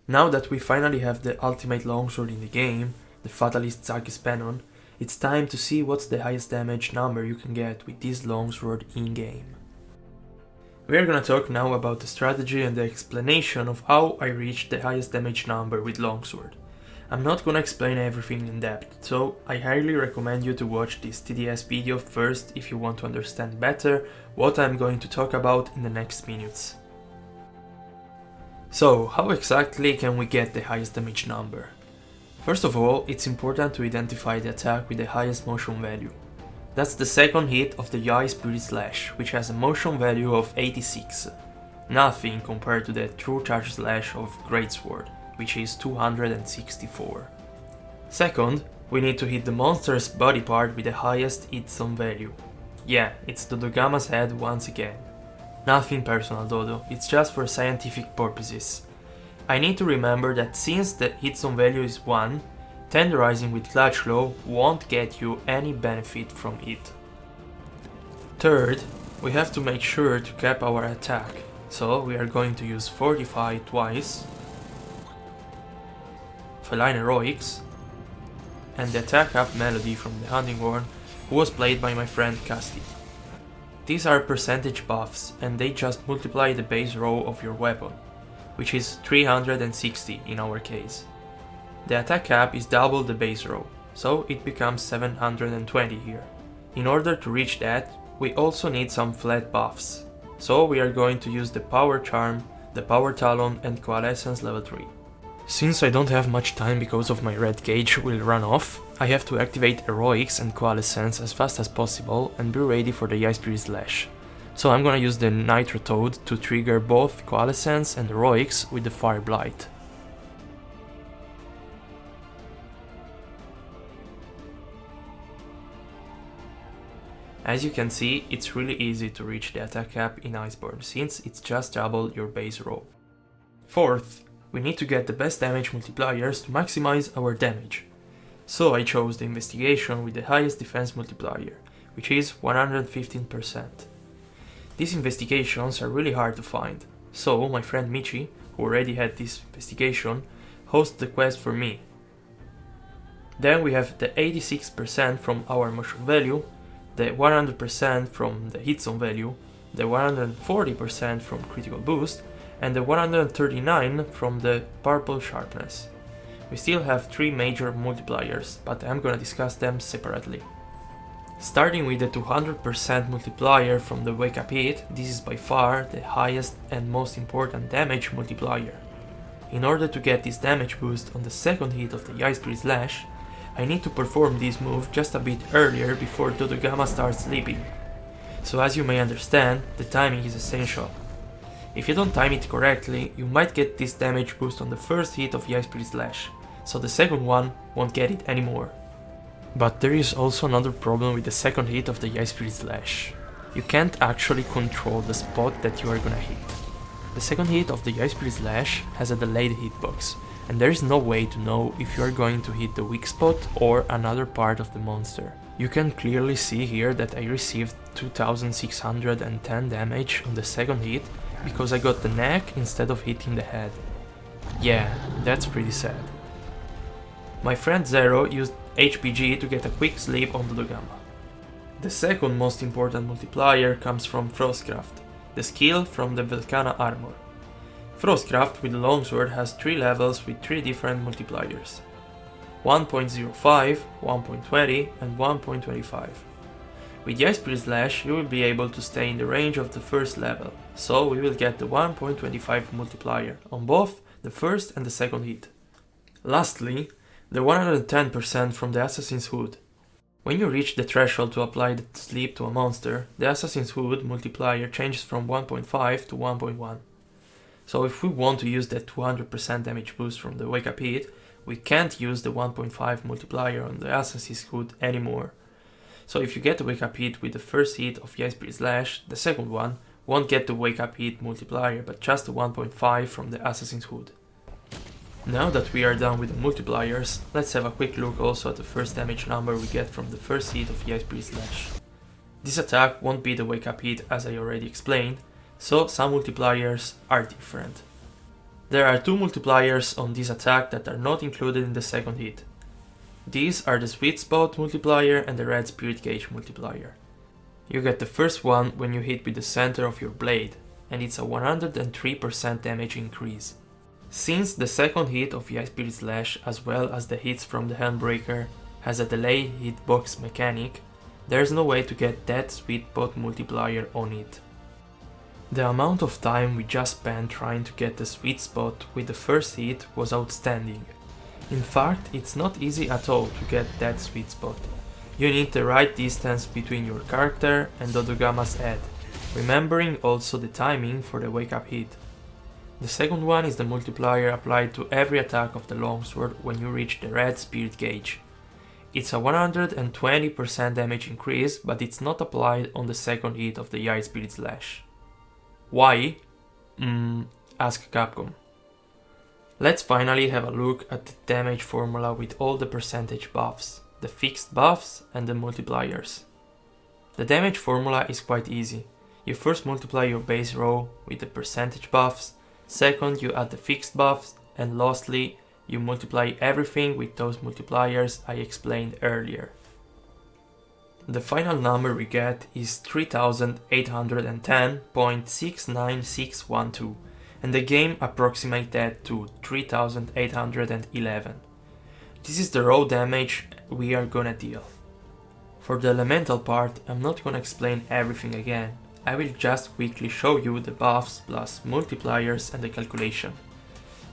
Now that we finally have the ultimate longsword in the game, the Fatalist Zagis Pennon, it's time to see what's the highest damage number you can get with this longsword in-game. We are gonna talk now about the strategy and the explanation of how I reached the highest damage number with longsword. I'm not gonna explain everything in depth, so I highly recommend you to watch this TDS video first if you want to understand better what I'm going to talk about in the next minutes. So, how exactly can we get the highest damage number? First of all, it's important to identify the attack with the highest motion value. That's the second hit of the Yai Spirit Slash, which has a motion value of 86. Nothing compared to the True Charge Slash of Greatsword, which is 264. Second, we need to hit the monster's body part with the highest hit zone value. Yeah, it's Dodogama's head once again. Nothing personal though, it's just for scientific purposes. I need to remember that since the hit zone value is 1, tenderizing with Clutch Claw won't get you any benefit from it. Third, we have to make sure to cap our attack, so we are going to use Fortify twice, Feline Heroics, and the attack up melody from the Hunting Horn, who was played by my friend Casti. These are percentage buffs, and they just multiply the base row of your weapon, which is 360 in our case. The attack cap is double the base row, so it becomes 720 here. In order to reach that, we also need some flat buffs, so we are going to use the Power Charm, the Power Talon and Coalescence level 3. Since I don't have much time because of my red gauge will run off, I have to activate Heroics and Coalescence as fast as possible and be ready for the Yai Spirit Slash. So I'm gonna use the Nitro Toad to trigger both Coalescence and Heroics with the Fire Blight. As you can see, it's really easy to reach the attack cap in Iceborne, since it's just double your base row. Fourth, we need to get the best damage multipliers to maximize our damage. So I chose the Investigation with the highest defense multiplier, which is 115%. These investigations are really hard to find, so my friend Michi, who already had this investigation, hosted the quest for me. Then we have the 86% from our motion value, the 100% from the hit zone value, the 140% from critical boost, and the 139 from the purple sharpness. We still have 3 major multipliers, but I'm gonna discuss them separately. Starting with the 200% multiplier from the Wake Up Hit, this is by far the highest and most important damage multiplier. In order to get this damage boost on the second hit of the Yai Spirit Slash, I need to perform this move just a bit earlier before Dodogama starts sleeping. So as you may understand, the timing is essential. If you don't time it correctly, you might get this damage boost on the first hit of Yai Spirit Slash, so the second one won't get it anymore. But there is also another problem with the second hit of the Yai Spirit Slash. You can't actually control the spot that you are gonna hit. The second hit of the Yai Spirit Slash has a delayed hitbox, and there is no way to know if you are going to hit the weak spot or another part of the monster. You can clearly see here that I received 2610 damage on the second hit because I got the neck instead of hitting the head. Yeah, that's pretty sad. My friend Zero used HPG to get a quick sleep on Dodogama. The second most important multiplier comes from Frostcraft, the skill from the Velkana armor. Frostcraft with the longsword has 3 levels with 3 different multipliers: 1.05, 1.20 and 1.25. With Yai Spirit Slash you will be able to stay in the range of the first level, so we will get the 1.25 multiplier on both the first and the second hit. Lastly, the 110% from the Assassin's Hood. When you reach the threshold to apply the sleep to a monster, the Assassin's Hood multiplier changes from 1.5 to 1.1. So if we want to use that 200% damage boost from the Wake Up Hit, we can't use the 1.5 multiplier on the Assassin's Hood anymore. So if you get the Wake Up Hit with the first hit of Yai Spirit Slash, the second one won't get the Wake Up Hit multiplier but just the 1.5 from the Assassin's Hood. Now that we are done with the multipliers, let's have a quick look also at the first damage number we get from the first hit of Yai Spirit Slash. This attack won't be the Wake Up Hit as I already explained, so some multipliers are different. There are two multipliers on this attack that are not included in the second hit. These are the Sweet Spot multiplier and the Red Spirit Gauge multiplier. You get the first one when you hit with the center of your blade, and it's a 103% damage increase. Since the second hit of the Ice Spirit Slash, as well as the hits from the Helmbreaker, has a delay hitbox mechanic, there's no way to get that Sweet Spot multiplier on it. The amount of time we just spent trying to get the Sweet Spot with the first hit was outstanding. In fact, it's not easy at all to get that Sweet Spot. You need the right distance between your character and Dodogama's head, remembering also the timing for the wake up hit. The second one is the multiplier applied to every attack of the longsword when you reach the Red Spirit Gauge. It's a 120% damage increase, but it's not applied on the second hit of the Ice Spirit Slash. Why? Ask Capcom. Let's finally have a look at the damage formula with all the percentage buffs, the fixed buffs and the multipliers. The damage formula is quite easy. You first multiply your base row with the percentage buffs, second you add the fixed buffs, and lastly you multiply everything with those multipliers I explained earlier. The final number we get is 3810.69612, and the game approximates that to 3811. This is the raw damage we are gonna deal. For the elemental part, I'm not gonna explain everything again. I will just quickly show you the buffs plus multipliers and the calculation.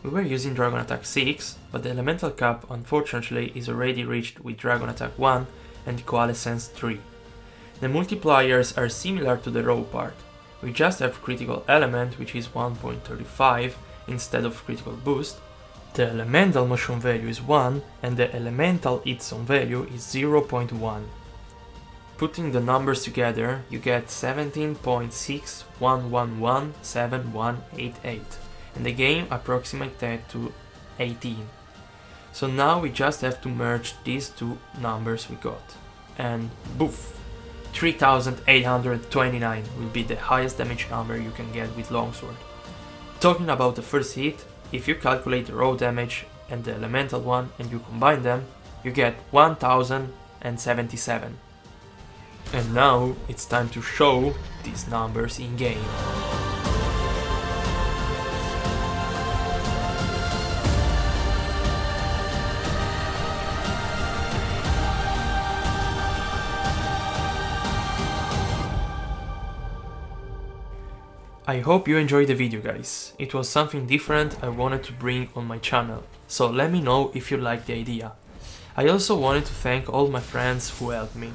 We were using Dragon Attack 6, but the elemental cap unfortunately is already reached with Dragon Attack 1 and Coalescence 3. The multipliers are similar to the raw part. We just have critical element, which is 1.35 instead of critical boost. The elemental motion value is 1 and the elemental hit zone value is 0.1. Putting the numbers together, you get 17.61117188, and the game approximates that to 18. So now we just have to merge these two numbers we got, and boof! 3829 will be the highest damage number you can get with Longsword. Talking about the first hit, if you calculate the raw damage and the elemental one and you combine them, you get 1077. And now it's time to show these numbers in game. I hope you enjoyed the video, guys. It was something different I wanted to bring on my channel, so let me know if you like the idea. I also wanted to thank all my friends who helped me.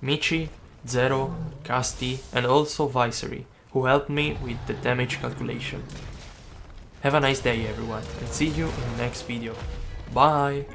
Michi, Zero, Casti, and also Visory, who helped me with the damage calculation. Have a nice day everyone, and see you in the next video. Bye!